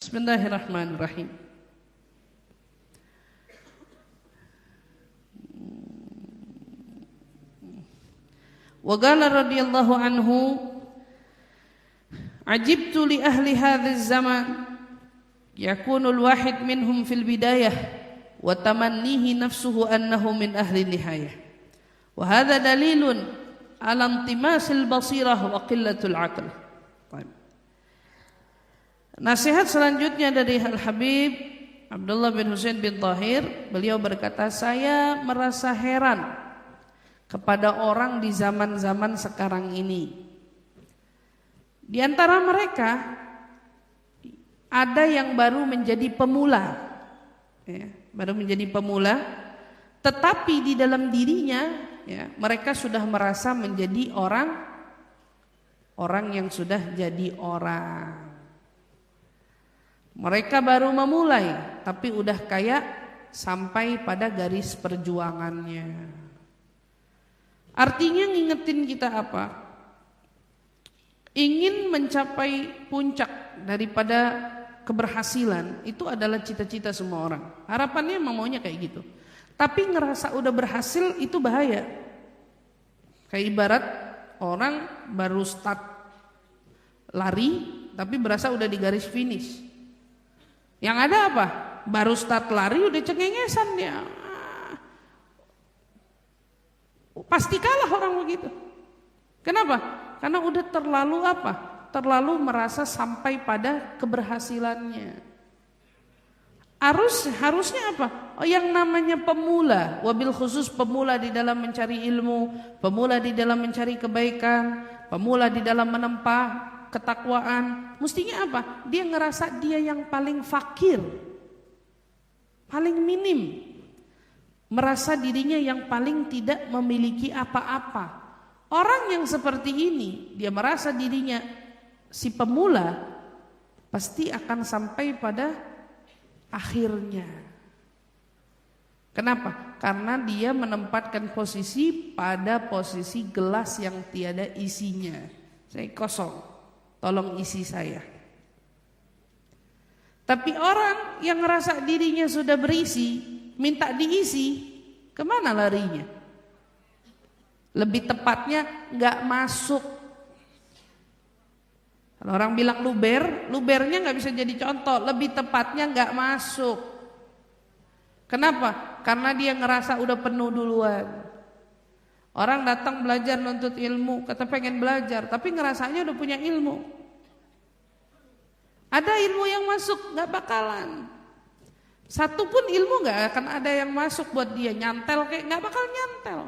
Bismillahirrahmanirrahim. Wa qala radhiyallahu anhu, ajibtu li ahli hadhiz zaman yakunu al-wahid minhum fil bidayah wa tamannihi nafsuhu annahu min ahli nihayah. Wa hadha dalilun ala intimasil basirah wa qillatul aql. Nasihat selanjutnya dari Al-Habib Abdullah bin Husain bin Tahir, beliau berkata, saya merasa heran kepada orang di zaman-zaman sekarang ini. Di antara mereka ada yang baru menjadi pemula, baru menjadi pemula, tetapi di dalam dirinya mereka sudah merasa menjadi orang yang sudah jadi orang. Mereka baru memulai, tapi udah kayak sampai pada garis perjuangannya. Artinya ngingetin kita apa? Ingin mencapai puncak daripada keberhasilan itu adalah cita-cita semua orang. Harapannya emang maunya kayak gitu. Tapi ngerasa udah berhasil itu bahaya. Kayak ibarat orang baru start lari tapi berasa udah di garis finish. Yang ada apa? Baru start lari udah cengengesan dia. Pasti kalah orang begitu. Kenapa? Karena udah terlalu apa? Terlalu merasa sampai pada keberhasilannya. Harusnya apa? Yang namanya pemula, wabil khusus pemula di dalam mencari ilmu, pemula di dalam mencari kebaikan, pemula di dalam menempa ketakwaan, mestinya apa? Dia ngerasa dia yang paling fakir, paling minim, merasa dirinya yang paling tidak memiliki apa-apa. Orang yang seperti ini, dia merasa dirinya si pemula, pasti akan sampai pada akhirnya. Kenapa? Karena dia menempatkan posisi pada posisi gelas yang tiada isinya. Saya kosong. Tolong isi saya. Tapi orang yang ngerasa dirinya sudah berisi, minta diisi, kemana larinya? Lebih tepatnya nggak masuk. Kalau orang bilang lubernya nggak bisa jadi contoh. Lebih tepatnya nggak masuk. Kenapa? Karena dia ngerasa udah penuh duluan. Orang datang belajar nuntut ilmu, kata pengen belajar, tapi ngerasanya udah punya ilmu. Ada ilmu yang masuk, gak bakalan. Satu pun ilmu gak akan ada yang masuk buat dia. Nyantel kayak gak bakal nyantel.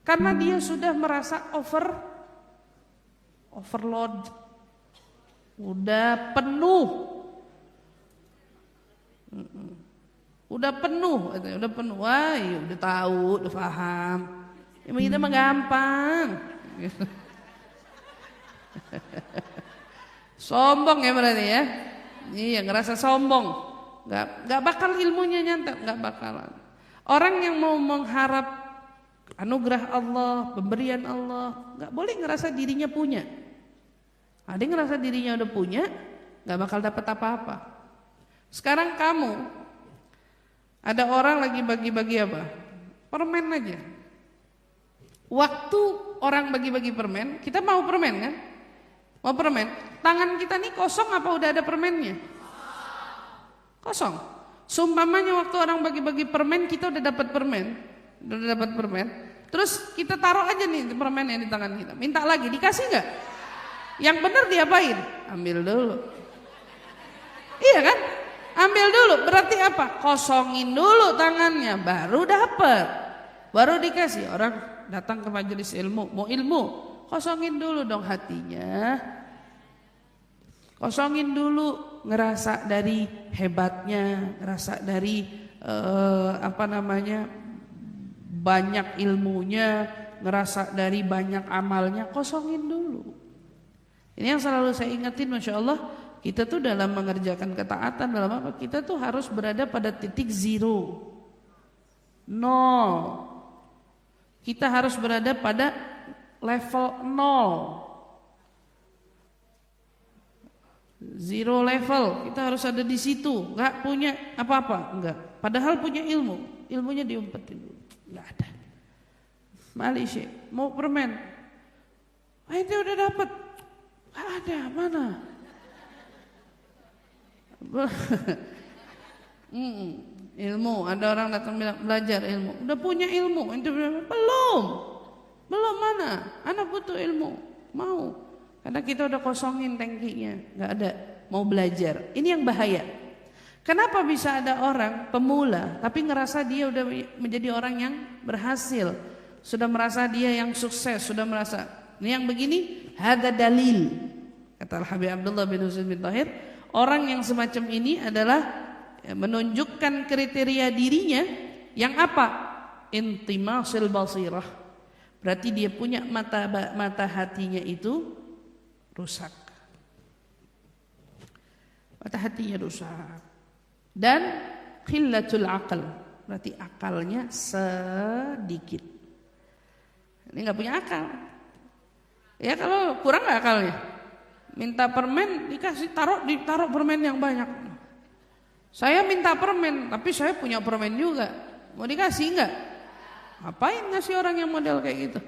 Karena dia sudah merasa overload. Udah penuh. Udah penuh. Wah, ya udah tahu, udah paham. Emang kita mah gampang. Sombong ya berarti ya. Iya, ngerasa sombong. Gak bakal ilmunya nyantel, gak bakalan. Orang yang mau mengharap anugerah Allah, pemberian Allah, gak boleh ngerasa dirinya punya. Ada yang ngerasa dirinya udah punya, gak bakal dapat apa-apa. Sekarang kamu, ada orang lagi bagi-bagi apa? Permen aja. Waktu orang bagi-bagi permen, kita mau permen kan? Mau permen. Tangan kita nih kosong apa udah ada permennya? Kosong. Seumpamanya waktu orang bagi-bagi permen, kita udah dapat permen. Terus kita taruh aja nih permen yang di tangan kita. Minta lagi, dikasih nggak? Yang benar diapain? Ambil dulu. Iya kan? Ambil dulu. Berarti apa? Kosongin dulu tangannya, baru dapat. Baru dikasih. Orang datang ke majelis ilmu, mau ilmu, kosongin dulu dong hatinya. Kosongin dulu, ngerasa dari hebatnya, ngerasa dari banyak ilmunya, ngerasa dari banyak amalnya, kosongin dulu. Ini yang selalu saya ingetin, Masya Allah, kita tuh dalam mengerjakan ketaatan, dalam apa? Kita tuh harus berada pada titik zero, nol. Kita harus berada pada level 0. Zero level, kita harus ada di situ, nggak punya apa-apa, enggak. Padahal punya ilmu, ilmunya diumpetin dulu, nggak ada. Malaysia, mau permen, itu udah dapat, nggak ada, mana? Ilmu, ada orang datang bilang belajar ilmu, udah punya ilmu, itu belum mana? Anak butuh ilmu, mau. Karena kita udah kosongin tangkinya, nggak ada mau belajar. Ini yang bahaya. Kenapa bisa ada orang pemula tapi ngerasa dia udah menjadi orang yang berhasil, sudah merasa dia yang sukses, sudah merasa ini yang begini, hada dalil. Kata Habib Abdullah bin Husain bin Tahir, orang yang semacam ini adalah menunjukkan kriteria dirinya yang apa? Intimasil basirah. Berarti dia punya mata hatinya itu rusak, mata hatinya rusak, dan khillatul akal, berarti akalnya sedikit. Ini nggak punya akal. Ya kalau kurang nggak akalnya, minta permen dikasih ditaruh permen yang banyak. Saya minta permen, tapi saya punya permen juga, mau dikasih nggak? Ngapain ngasih orang yang model kayak gitu?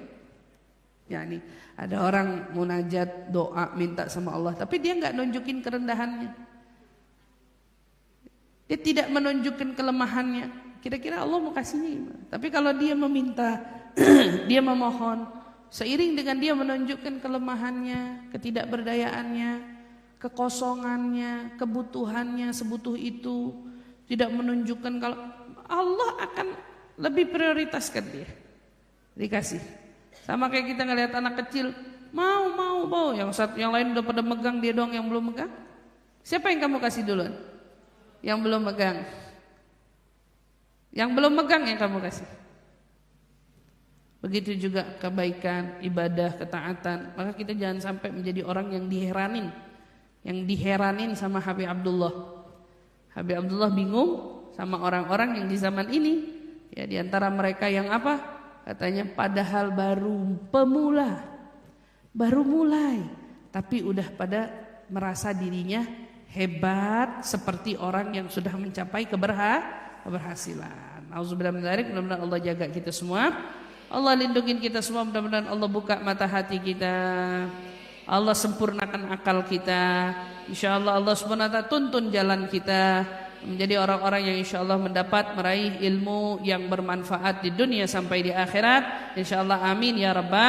Ya nih, ada orang munajat doa minta sama Allah, tapi dia nggak nunjukin kerendahannya, dia tidak menunjukkan kelemahannya. Kira-kira Allah mau kasihnya gimana? Tapi kalau dia meminta, dia memohon, seiring dengan dia menunjukkan kelemahannya, ketidakberdayaannya, kekosongannya, kebutuhannya sebutuh itu, tidak menunjukkan, kalau Allah akan lebih prioritaskan dia, dikasih. Sama kayak kita ngelihat anak kecil, mau, yang lain udah pada megang, dia doang yang belum megang. Siapa yang kamu kasih duluan? Yang belum megang. Yang belum megang yang kamu kasih. Begitu juga kebaikan, ibadah, ketaatan. Maka kita jangan sampai menjadi orang yang diheranin. Yang diheranin sama Habib Abdullah. Habib Abdullah bingung sama orang-orang yang di zaman ini. Ya, di antara mereka yang apa? Katanya padahal baru pemula, baru mulai, tapi udah pada merasa dirinya hebat seperti orang yang sudah mencapai keberhasilan. Auzubillahi min dzalik. Mudah-mudahan Allah jaga kita semua, Allah lindungin kita semua, mudah-mudahan Allah buka mata hati kita, Allah sempurnakan akal kita. Insyaallah Allah Subhanahu wa taala tuntun jalan kita menjadi orang-orang yang insyaallah mendapat meraih ilmu yang bermanfaat di dunia sampai di akhirat. Insyaallah amin ya rabbal